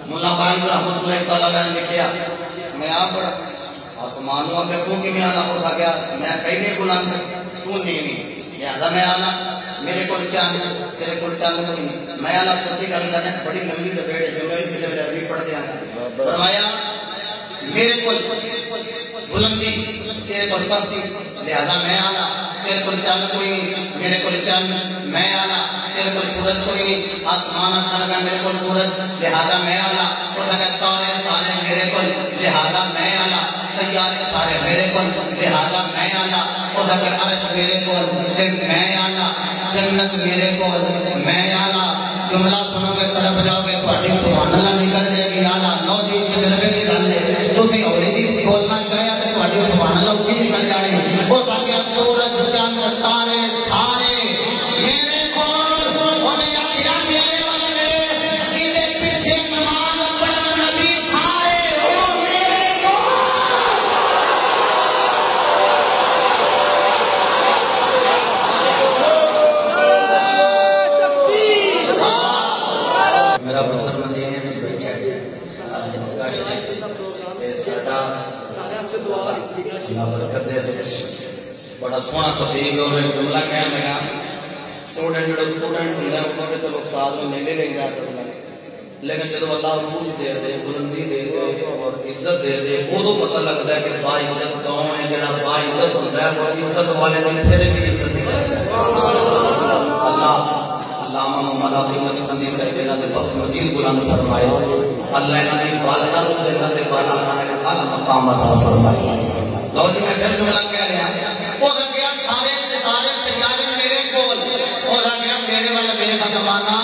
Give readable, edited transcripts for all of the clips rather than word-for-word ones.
مولا بائن رحمت اللہ تعالیٰ نے لکھیا میں آپ بڑا آسمانوں اگر تو کہ میں آنا ہو سکیا میں پہلے بلند تو نیوی لہذا میں آنا میرے کو چاند تیرے کو چاند کوئی نہیں میں آنا چھوٹی گل کرنے بڑی لمبی ڈبیٹ جو میں اس میں عربی پڑھ دیا فرمایا میرے کو بلندی تیرے کو پستی لہذا میں آنا تیرے کو چاند کوئی نہیں میرے کو چاند میں آنا تیرے کو سورج کوئی نہیں آسمان کھانا کا میرے کو سورج لہذا میں آنا ہو سکتا تارے سارے میرے کو لہذا میں آنا سیارے سارے میرے کو لہذا میں آنا ہو سکتا عرش میرے کو میں آنا جنت میرے کو میں آنا جملہ سنو گے تڑپ جاؤ گے تھوڑی سبحان اللہ نکل جائے گی آنا نو جی تجربے کی گل ہے تسی اولی دی بولنا چاہیا تو تھوڑی سبحان اللہ اچھی نکل جائے اور باقی سورج چاند تارے سارے میرے کو انہیں آخیا میرے والے کدے پیچھے نماز پڑھن نبی سارے ہو میرے کو میرا پتر مدینے میں بیٹھا ہے بڑا سونا خطیب اور جملہ کہا میں کہا اسٹوڈنٹ ہوتا ہے انہوں نے چلو استاد میں میلے لیں گے لیکن جب اللہ روح دے دے بلندی دے دے اور عزت دے دے وہ تو پتہ لگتا ہے کہ با عزت کون ہے جڑا با عزت ہوتا ہے وہ عزت والے دن پھر بھی عزت اللہ علامہ محمد عبد النصری صاحب نے دے بخت مدین بلند فرمائے اللہ نے بالغ جنت بالا خانے کا اعلی مقام عطا فرمائے لو جی میں پھر جملہ کہہ رہا ہوں وہ گیا سارے تیارے میرے کول ہو گیا میرے والا میرے کا زمانہ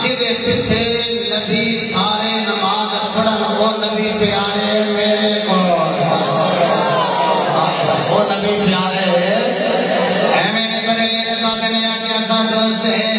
جدے پیچھے نبی سارے نماز پڑھن وہ نبی پیارے میرے کول وہ نبی پیارے اے میں نے بریلی نے کہا میں نے آگیا سب سے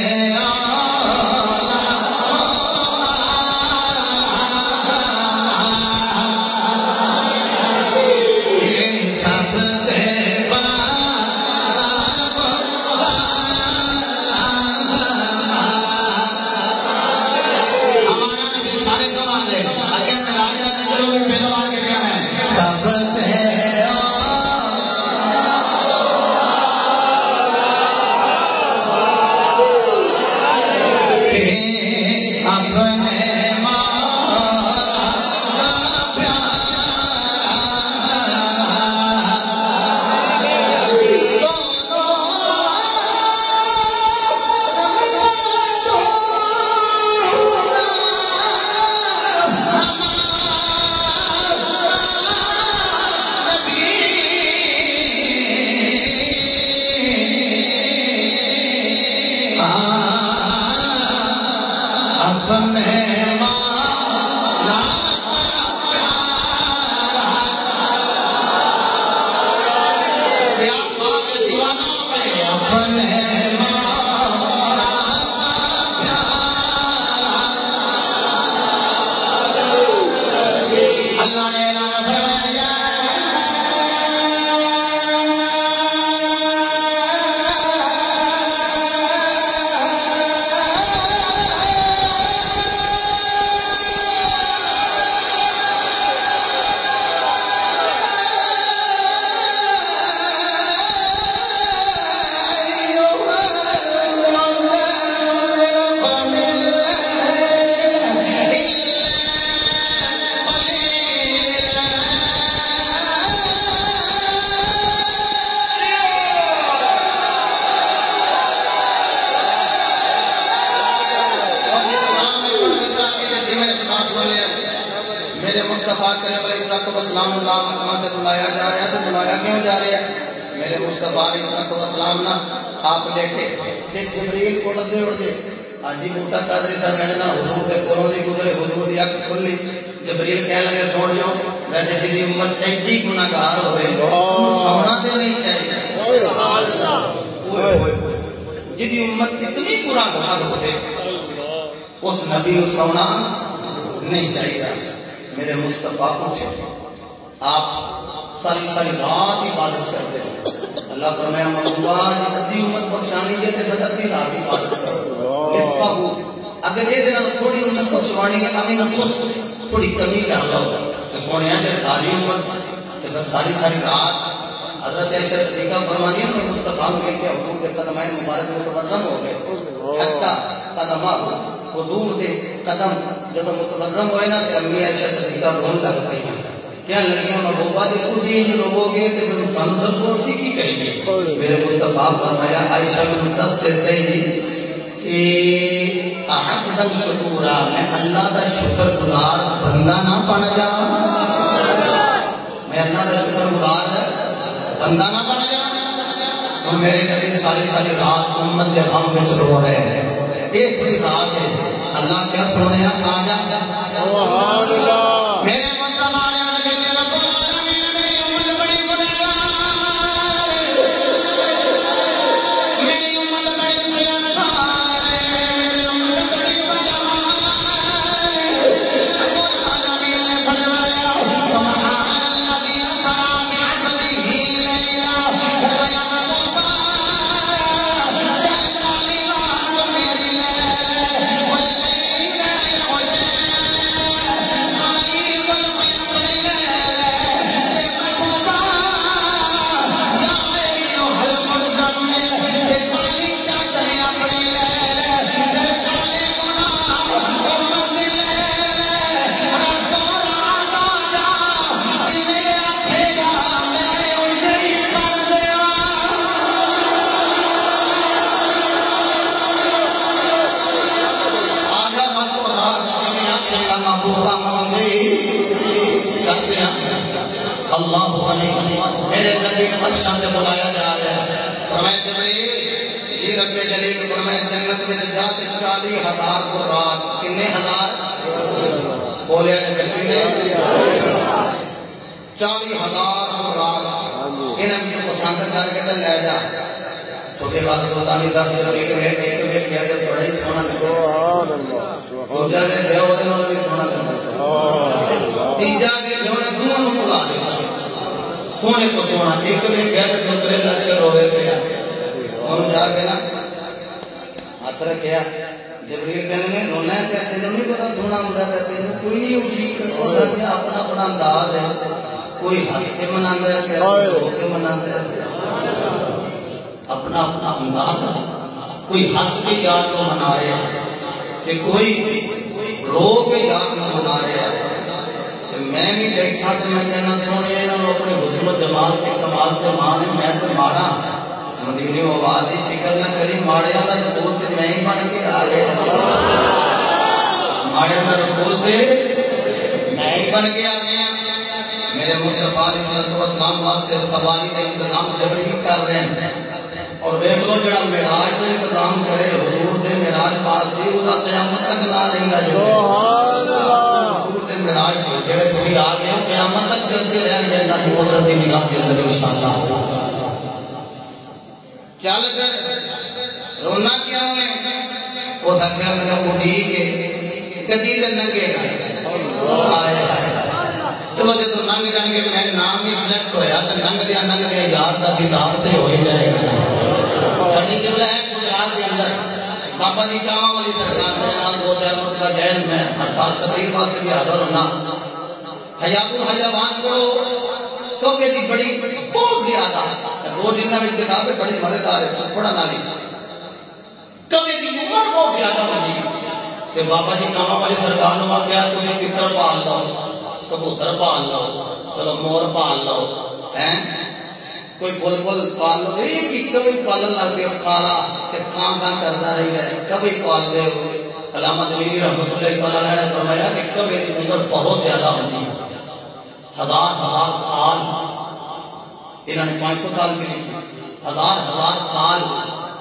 اگر یہ دن تھوڑی امت کو چھوڑنے کے کمی نفس تھوڑی کمی کر لو تو سونے ہیں جب ساری امت جب ساری رات حضرت عائشہ صدیقہ فرمانی ہے کہ مصطفیٰ کے حضور کے قدمین مبارک متورم ہو گئے حتی قدمہ حضور کے قدم جب متورم ہوئے نا کہ امی عائشہ صدیقہ رون لگ پئی ہیں کیا لگیاں محبوبہ دے خوشی ان لوگوں کے کہ پھر انسان رسول اسی کی کریں گے میرے مصطفیٰ فرمایا عائشہ میں دست صحیح کہ احمدن شکورا میں اللہ دا شکر گزار بندہ نہ بن جا میں اللہ دا شکر گزار بندہ نہ بن جا اور میرے نبی ساری رات امت دے غم وچ رو رہے ہیں ایک کوئی رات ہے اللہ کیا سونے ہیں آ جا سبحان اللہ میرے مصطفیٰ نے نبی نے رب العالمین میری امت بڑی گنہگار میری امت بڑی گنہگار میری امت بڑی بدعمال رب العالمین نے فرمایا سبحان الذی اسری بعبدہ لیلا اللہ میرے نبی نے بخشا سے بلایا جا رہا ہے فرمائے جبریل یہ رب جلیل فرمائے جنت میں جات 40,000 کو رات کتنے ہزار بولے کتنے 40,000 کو رات انہیں مجھے پسند کر کے تو لے جا چھوٹے بات سلطانی صاحب جو ایک میں کیا کہ بڑا ہی سونا سبحان اللہ دوجا میں دیو دے انہوں نے سونا سبحان تیجا کے دیو نے دونوں کو لا دے سونے کو سونا ایک میں کیا کہ دوسرے لگ کے روے پہ انہوں جا کے نا ہاتھ رکھیا جبریل کہنے میں رونا ہے کہتے ہیں نہیں پتا سونا مدہ کہتے ہیں کوئی نہیں ہوگی اور کہ اپنا انداز ہے کوئی ہنس کے مناندہ ہے کہتے ہیں رو کے مناندہ ہے اپنا انداز کوئی ہنس کے یاد کو منا رہے ہیں کہ کوئی رو کے یاد کو منا رہے ہیں میں بھی دیکھا کہ میں کہنا سونے انہوں اپنے حسن و جمال کے کمال کے مانے میں تو مارا مدینی و آبادی فکر نہ کری ماڑے اللہ رسول سے میں ہی بن کے آ گئے ماڑے اللہ رسول سے میں ہی بن کے آ گیا میرے مصطفیٰ علیہ السلام واسطے سواری کا انتظام جبریل کر رہے ہیں اور دیکھ لو جڑا معراج کا انتظام کرے حضور دے معراج پاس بھی وہ قیامت تک نہ رہیں گا سبحان اللہ حضور دے معراج جڑے کوئی آ گئے قیامت تک چلتے رہیں گے اللہ کی قدرت کی نگاہ کے اندر انشاءاللہ چل کر رونا کیا ہے وہ تھکیا میرا اٹھی کے کدی دے ننگے گا آئے چلو جے تو ننگ جائیں گے میں نام ہی سلیکٹ ہویا تو ننگ دیا یار دا دیدار تے ہو ہی جائے گا شادی جملہ ہے گجرات کے اندر بابا جی کام والی سرکار میرے نال 2-4 مرتبہ جہل میں ہر سال تقریب واسطے بھی حاضر ہونا حیات الحیوان پڑھو تو کہ جی بڑی بہت زیادہ 2 دن میں کتاب ہے بڑی مزیدار ہے سب پڑھا نالی کبھی کی عمر بہت زیادہ ہوگی کہ بابا جی کام والی سرکار نے واقعہ تجھے کتر پال لو کبوتر پال لو چلو مور پال لو کوئی بلبل پال لو ایک کبھی پالن لگ گیا کالا کہ کام کرتا رہی ہے کبھی پال دے علامہ دلیری رحمت اللہ علیہ نے فرمایا کہ کبھی کی عمر بہت زیادہ ہوتی ہے 1000 سال انہوں نے 500 سال کی نہیں 1000 سال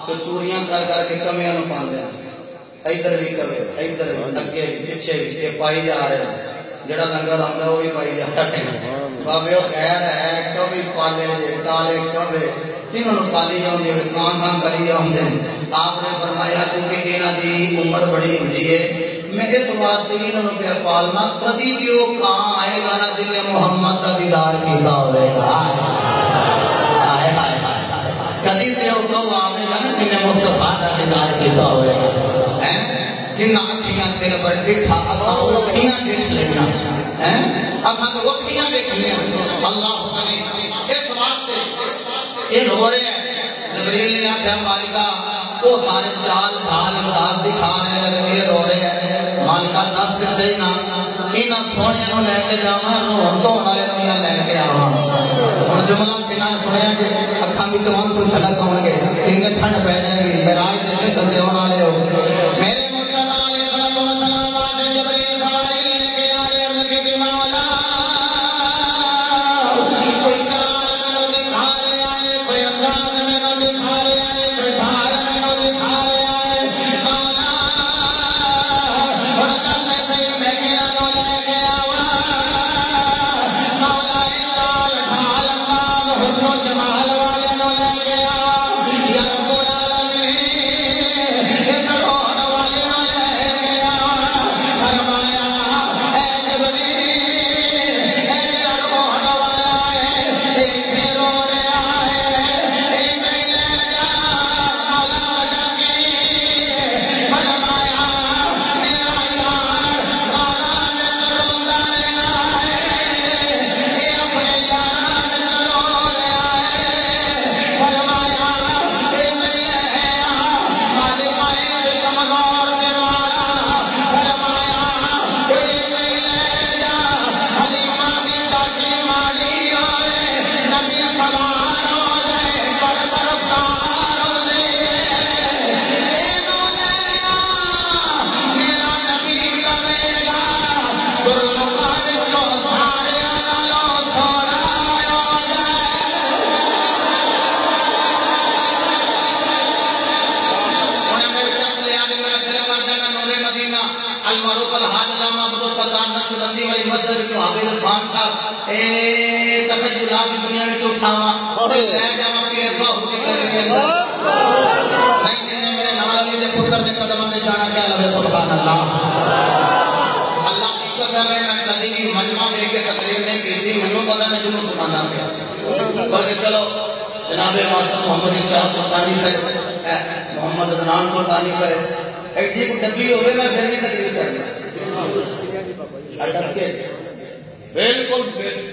تو چوریاں کر کے کمیاں نو پال دیا ادھر بھی کبھی ادھر بھی اگے بھی پیچھے بھی یہ پائی جا رہے ہیں جڑا لنگر آنگا وہی پائی جا رہے ہیں بابے وہ خیر ہے کبھی پالے جے کالے کبھی انہوں نے پالی جاؤں جے کام کری جاؤں دے آپ نے فرمایا کیونکہ انہوں دی عمر بڑی ہوتی ہے میں اس واسطے انہوں نے پہ پالنا کدی بھی وہ کہاں آئے گا نا جن نے محمد کا دیدار کیتا ہوئے گا کدی بھی وہ کہاں آئے گا نا جن نے مصطفیٰ کا دیدار کیتا ہوئے گا جنہ اکھیاں تیرے پر ڈٹھا اساں اکھیاں ڈٹھ لیاں اساں تو اکھیاں ڈٹھ لیاں اللہ تعالی اس واسطے یہ رو رہے ہیں جبریل نے آخیا مالکہ وہ سارے چال ڈھال انداز دکھا رہے ہیں لیکن یہ رو رہے ہیں مالکہ دس کے صحیح نہ انہاں سونے نو لے کے جاواں روح تو والے نو یا لے کے آواں ہن جملہ سنا سنیا کہ اکھاں وچ وان کو چھلک آون گے سینے ٹھنڈ پے جائے گی معراج دے جشن دے اون والے ہو میرے مصطفی علیہ السلام آتے جبریل سواری لے کے آ رہے ہیں کہ مولا کوئی چال میں دکھا رہے آئے کوئی انداز میں دکھا رہے آئے کوئی ڈھال میں دکھا رہے آئے مولا اور جب میں صحیح میں میرا نو لے کے آوا مولا چال ڈھال انداز حسن و جمال والے نو لے کے آوا یا رب العالمین اس روح والے نو لے کے آوا فرمایا اے جبریل اے جڑا روح والا ہے ایتھے رو رہا ہے ایتھے لے جا مولا وجہ کی فرمایا میرا یار غارہ وچ روندا رہا ہے اے اپنے یاراں وچ رو رہا ہے فرمایا ایتھے لے آ مالک اے کمزور تے مارا فرمایا ایتھے لے جا حلیمہ دی باجی ماری ہوئے نبی سوار ہو جائے پر برفدار ہو جائے اینو لے آ میرا نبی کہے گا درلقا وچوں سارے نالوں سونا ہو جائے انہیں میرے چس لے آگے میرا پھر مردہ میں نور مدینہ المعروف الحاج علامہ عبد السلام نقشبندی والی مسجد کی حافظ خان صاحب اے تخیلات کی دنیا میں اٹھاواں لے جاواں تیرے باہو کی کرے نہیں میرے نال علی دے پتر دے قدماں میں جانا کیا لوے سبحان اللہ اللہ کی قسم ہے میں کبھی بھی مجمع دے کے تقریر نہیں کی تھی منو پتہ میں جنوں سنانا پیا بلکہ چلو جناب ماسٹر محمد ارشاد سلطانی صاحب محمد عدنان سلطانی صاحب ایک جی کو ڈبی ہوئے میں پھر بھی تقریر کرنا اٹس کے بالکل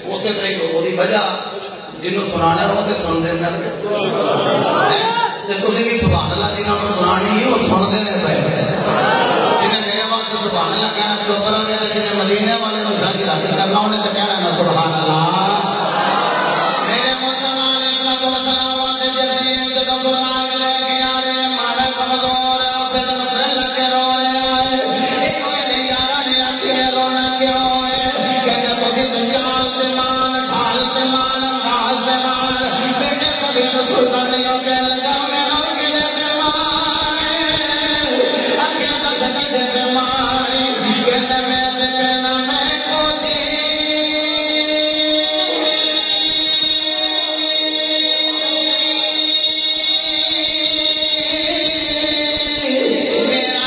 اسے طرح کی ہوئی وجہ جنہوں سنانا ہو تو سن دینا تو تھی بھی سبحان اللہ جنہوں نے سنانی ہی وہ سن دینے پہ جنہیں میرے واسطے سبحان اللہ کہنا چپ رہے جنہیں مدینے والے کو شادی حاصل کرنا انہیں تو کہنا نا سبحان اللہ میرے مصطفی علیہ السلام آتے جبریل جب قرآن لے کے آ رہے ہیں ماڑا کمزور ہے اسے تو مطرے لگے رو رہے آئے انہوں نے یارہ نے آتی ہے رونا کیوں ہے کہنے تو کہ جال سے مان ڈھال سے مان انداز سے مان بیٹے کبھی سلطانیوں کے لگا میں نو کی دیتے مانے اکیا دا دھکی دیتے مانے کہنے میں سے کہنا میں کو جی میرا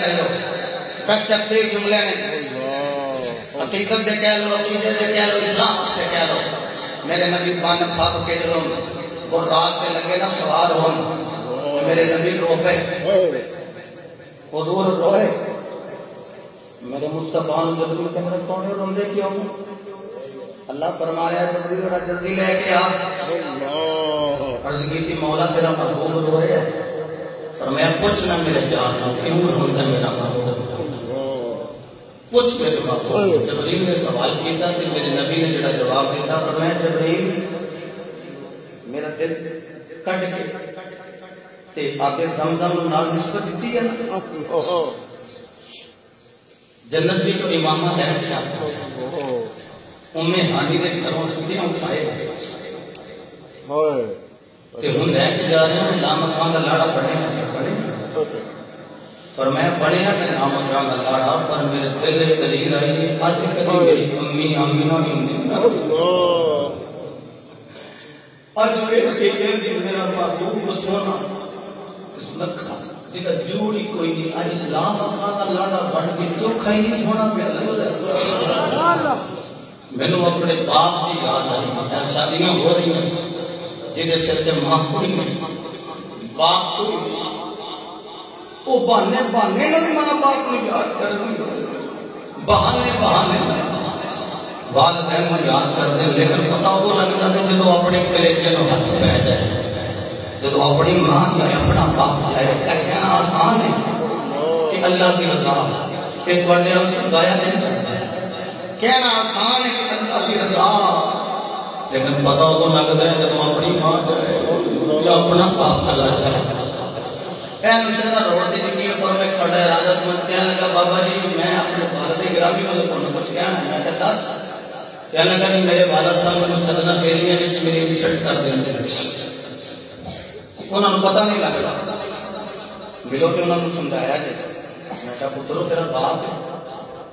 دل تفسیر جملے میں حقیقت دے کہہ لو عقیدے دے کہہ لو اسلام سے کہہ لو میرے نبی بان خواب کے جدوں وہ رات تے لگے نا سوار ہون میرے نبی رو پہ حضور روئے میرے مصطفیٰ جبریل کے میرے کون روندے کیوں اللہ فرمایا جبریل ذرا جلدی لے کے آ عرض کی تھی مولا تیرا محبوب رو رہا ہے فرمایا پوچھ نہ میرے جان نہ کیوں روندا میرا محبوب پوچھ کے جواب جبریل نے سوال کیا کہ میرے نبی نے جڑا جواب دیتا فرمایا جبریل میرا دل کٹ کے تے آگے زمزم نال نسبت دیتی ہے نا جنت کی جو امامہ ہے کیا ہانی دے گھروں چھٹیاں اٹھائے تے ہن لے کے جا رہے ہیں لامکان دا لاڑا بنے فرمایا بنے میں لامکان دا لاڑا پر میرے دل میں دلیل آئی اج کدی میری امی آمینہ اج ویکھ کے کہ میرا محبوب سونا اس لکھا جدا جوڑی کوئی نہیں اج لامکان دا لاڑا بن کے چوکھا ہی نہیں سونا پیا لگدا مینوں اپنے باپ کی یاد آئی شادیاں ہو رہی ہیں جنہیں سر سے ماں کوئی نہیں باپ کوئی نہیں وہ بہانے بہانے نہیں ماں باپ کو یاد کر بہانے والدین کو یاد کر دیں لیکن پتا وہ لگتا ہے جب اپنے کلیجے میں ہاتھ پہ جائے جب اپنی ماں جائے اپنا باپ جائے کہنا آسان ہے کہ اللہ کی رضا کہ تھوڑے ہم سمجھایا نہیں کرتا کہنا آسان ہے کہ اللہ کی رضا لیکن پتا وہ لگتا ہے جب اپنی ماں جائے یا اپنا باپ چلا جائے اے نشانہ روڈ دی یقین پر میں کھڑا ہے حضرت من کہنے لگا بابا جی میں اپنے والد گرامی والے کو کچھ کہنا ہے میں کہتا کہنے لگا نہیں میرے والد صاحب نے سدنا بیلیاں وچ میری انسلٹ کر دیں انہوں نے پتہ نہیں لگا ملو تے انہوں نے سمجھایا جی میں کہا پترو تیرا باپ ہے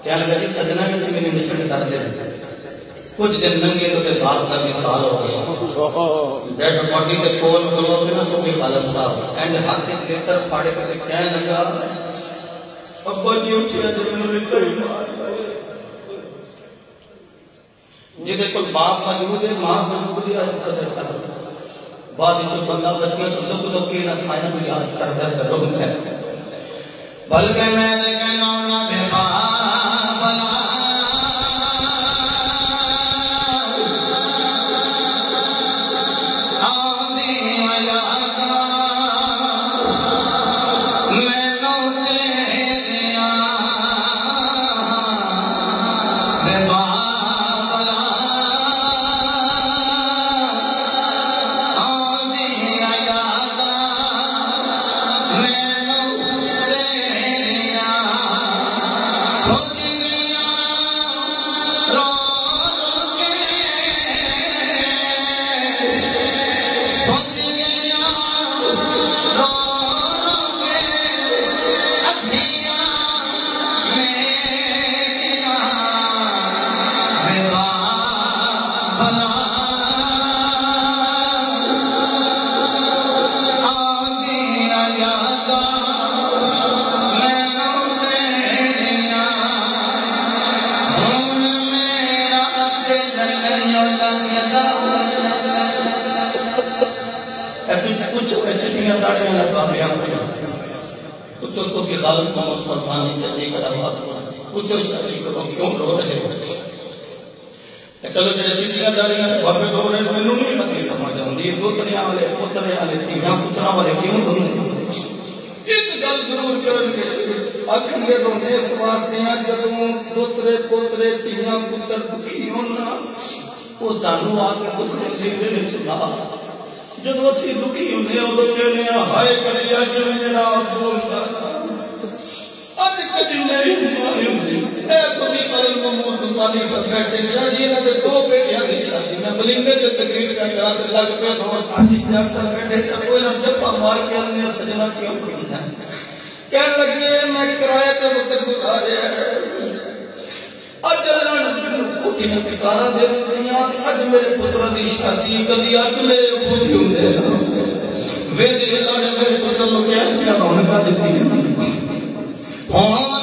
کہنے لگا جی سدنا وچ میری انسلٹ کر دیں کچھ دن ننگے تو کے بعد کا بھی سال ہو گیا ڈیڈ باڈی کے کول کھلو کے نا صوفی خالد صاحب اینج ہاتھ کے لیتر پھاڑے کر کے کہنے لگا ابا جی اٹھیا جو میں نے کری جدے کوئی باپ موجود ہے ماں موجود ہے قدر کر بعد جو بندہ بچیاں تو لوگ لوگ کے نسائیاں کو یاد کر در کر رکن ہے بلکہ میں نے کہنا نہ بے بلا چلو جڑے چٹیاں داریاں بابے دو نے مینوں نہیں متی سمجھ آندی دو تریاں والے پترے والے تیاں پتراں والے کیوں ہوندے ایک گل ضرور کرن گے آکھن گے رونے اس واسطے جدوں دوترے پوترے تیاں پتر دکھی ہون او سانو آ کے کچھ لکھنے نہیں سنا جدوں اسی دکھی ہوندے او کہنے ہائے کبھی اج میرا بولدا اج کبھی میری بیماری ہوندی اے کبھی کرن کو منہ زبانی سبقت شادی نہ تے دو بیٹیاں دی شادی میں بلندے تے تقریر کرا تے لگ پہ دور آج اس نے اکثر بیٹھے سب کوئی نہ جپا مار کے نے سجنا کیوں پڑھنا کہنے لگے میں کرایہ تے وقت گزاریا اج اللہ نے اٹھ کے ٹکارا دے دنیا تے اج میرے پتر دی شادی کبھی اج میرے پوتی ہوندے ویندے اللہ نے میرے پتر نو کیا سی ہون کا دتی ہون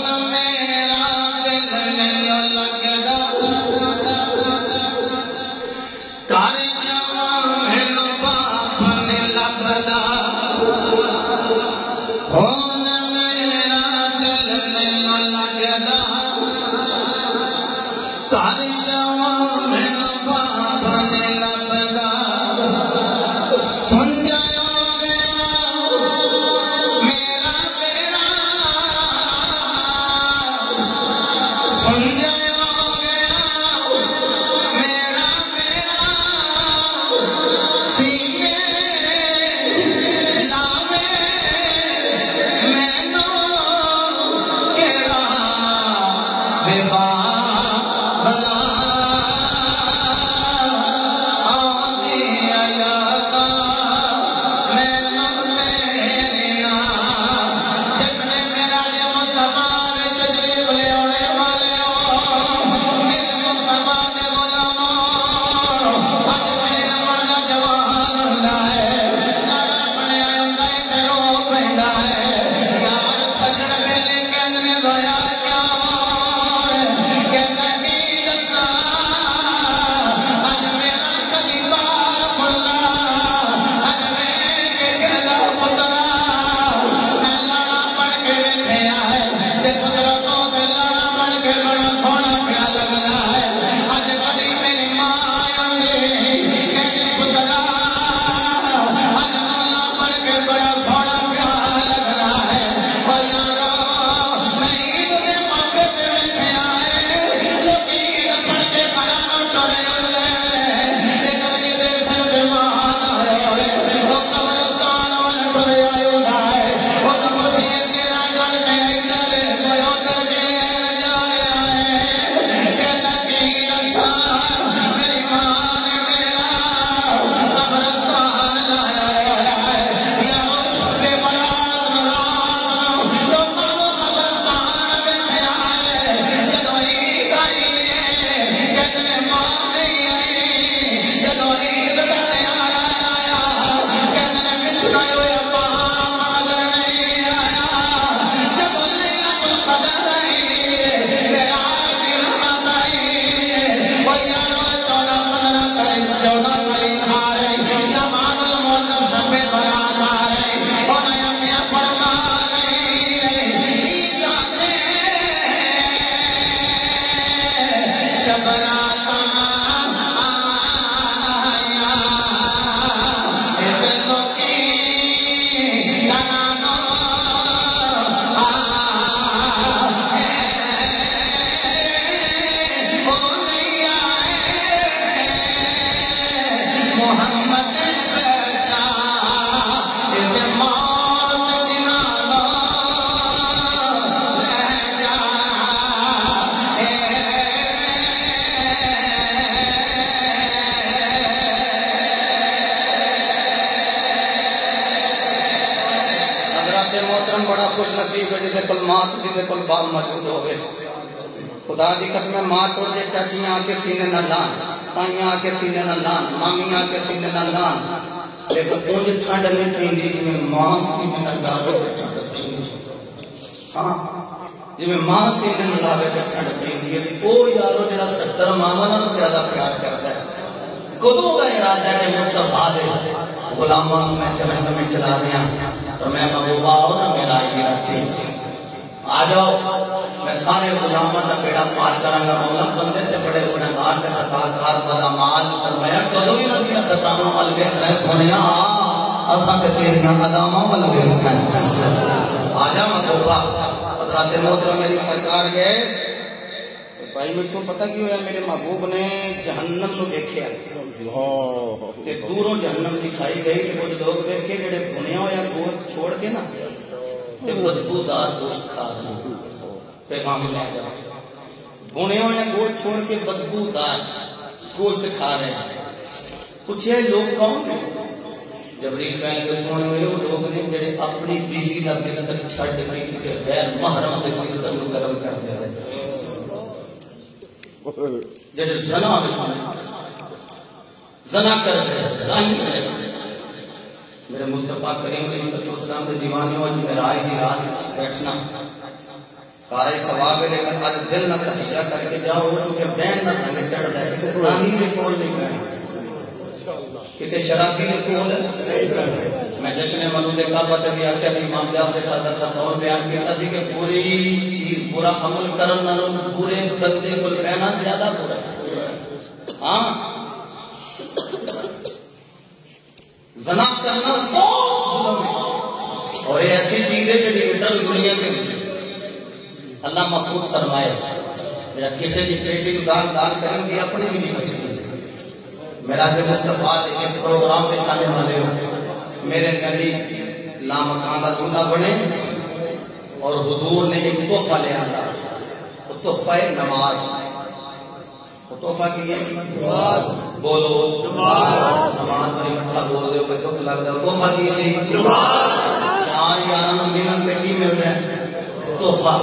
جی کل ماں جی کل باپ موجود ہوئے خدا دی قسم ماں ٹوڑ دے چاچیاں آ کے سینے نہ لان تائیاں آ کے سینے نہ لان مامیاں آ کے سینے نہ لان لیکن اونج ٹھنڈ میں ٹھنڈی جی میں ماں سینے نہ لاوے تے ٹھنڈ پئی ہاں جی میں ماں سینے نہ لاوے تے ٹھنڈ پئی او یارو جڑا 70 ماواں نال زیادہ پیار کردا ہے کدوں دا ارادہ ہے مصطفیٰ دے غلاماں میں جہنم میں چلا دیا اور میں محبوبہ ہوں نا میرا ہی راتی آ جاؤ میں سارے غلاماں دا بیڑا پار کراں گا مولا بندے تے بڑے گنہگار تے خطاکار بدعمال فرمایا کدوں ہی نبی خطاواں ول ویکھنا سونیا اساں تے تیریاں اداماں ول ویکھنا آ جا محبوبہ حضرات محترم میری سرکار گئے بھائی مجھے پتہ کی ہویا میرے محبوب نے جہنم نو دیکھیا کہ دوروں جہنم دکھائی گئی کہ کچھ لوگ دیکھے جڑے بنیا ہویا گوشت چھوڑ کے نا تے بدبودار گوشت کھا رہے ہیں پیغام لے جا بنیا ہویا گوشت چھوڑ کے بدبودار گوشت کھا رہے ہیں پوچھے لوگ کون ہیں جبریل کہیں کہ سونے ہوئے وہ لوگ نے جڑے اپنی بیوی دا بستر چھڑ کے کسی غیر محرم دے بستر کو گرم کر دے رہے جڑے زنا کر دے زانی میرے مصطفیٰ کریم علیہ السلام دے دیوانے ہو جو میرا آئی دی رات بیٹھنا کارے ثواب ہے لیکن آج دل نہ تحجہ کر کے جاؤ وہ چونکہ بین نہ تنگے چڑھ دے کسی زانی دے کول نہیں کریں کسی شرابی دے کول میں جشن مولود کعبہ تے بھی آکھیا امام جعفر صادق کا قول بیان کیا تھی کہ پوری چیز پورا عمل کرن نالوں پورے بندے کو کہنا زیادہ برا ہے ہاں زنا کرنا بہت ظلم ہے اور یہ ایسی چیز ہے جو انٹر دنیا کے اللہ محفوظ فرمائے میرا کسی بھی پیٹی کو دان کریں گے اپنی بھی نہیں بچتی میرا جو مصطفیٰ اس پروگرام میں چاہنے والے ہو میرے نبی لامکان کا دلہا بنے اور حضور نے ایک تحفہ لے آیا وہ تحفہ نماز وہ تحفہ کی ہے نماز بولو نماز بڑی مٹھا بول دے کوئی دکھ لگ رہا تحفہ کی سی نماز یار یارانہ ملن پہ کی مل رہا ہے تحفہ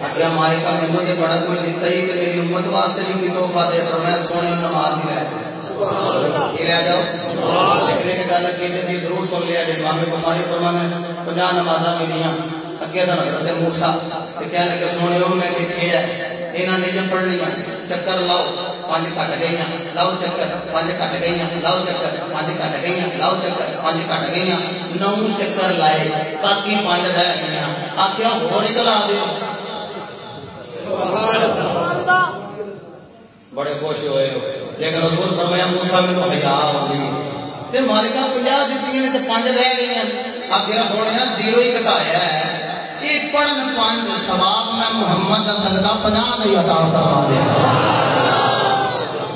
اگر ہمارے کا ملوں نے بڑا کوئی دیتا ہی کہ میری امت واسطے نہیں کوئی تحفہ دے تو میں سونے نماز نہیں رہتا یہ لے جاؤ لکھنے کے گالہ کی جدی ضرور سن لیا جائے امام بخاری فرمانے 50 نمازہ ملیاں اگے دن حضرت موسیٰ کہ کہنے کہ سونے ہوں میں دیکھے ہے انہاں نے جب پڑھ لیا چکر لاؤ 5 کٹ گئیاں لاؤ چکر 5 کٹ گئیاں لاؤ چکر 5 کٹ گئیاں لاؤ چکر 5 کٹ گئیاں 9 چکر لائے باقی 5 رہ گئیاں آکھیا ہور نکلا دیو بڑے خوش ہوئے لیکن حضور فرمایا موسیٰ میں تو حیا ہوگی تے مالکہ 50 دیتی ہیں تے 5 رہ گئی ہیں آخر سونے 0 ہی کٹایا ہے ایک پڑھن 5 ثواب میں محمد صدقہ 50 نہیں عطا فرما دے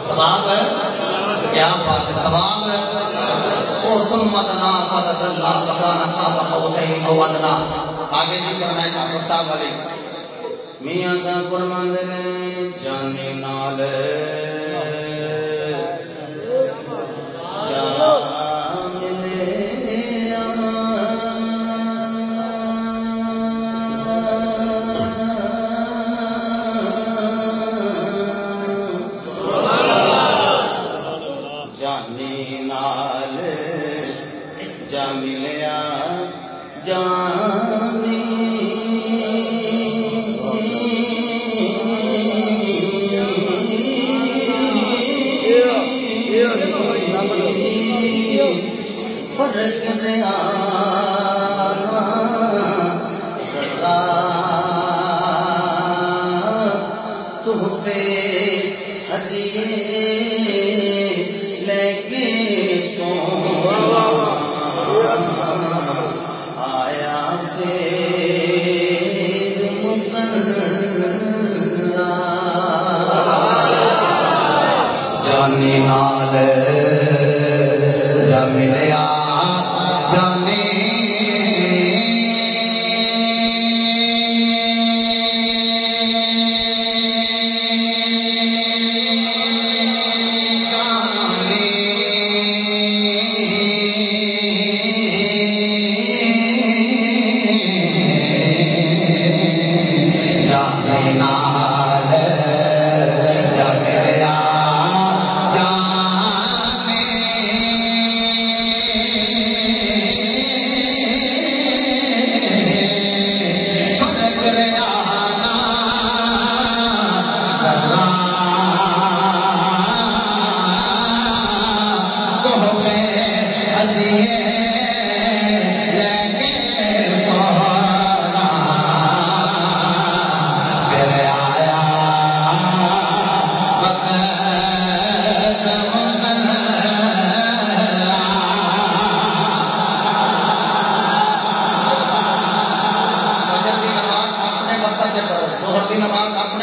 ثواب ہے کیا بات ثواب ہے او سمتنا فضل اللہ فضانا قاب حسین او ادنا آگے جی فرمائے صاحب علی میاں صاحب فرمان دے جانے نال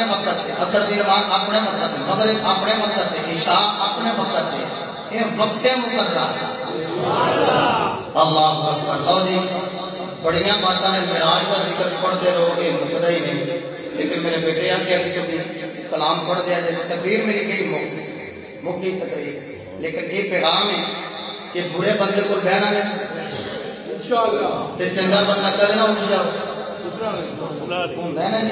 اپنے وقت تے، اثر دی نماز اپنے وقت تے، مغرب اپنے وقت تے، عشاء اپنے وقت تے، یہ وقت مقررہ ہے۔ اللہ اکبر۔ لو جی بڑیاں باتاں نے، معراج کا ذکر پڑھتے رہو، یہ مکدا ہی نہیں، لیکن میرے بیٹے آ کے کسی کلام پڑھ دیا جائے، تقریر میری کئی مکتی تقریر، لیکن یہ پیغام ہے کہ برے بندے کو بہنا نہیں، انشاءاللہ تے چنگا بندہ کدے نہ اٹھ جاؤ، بہنا نہیں۔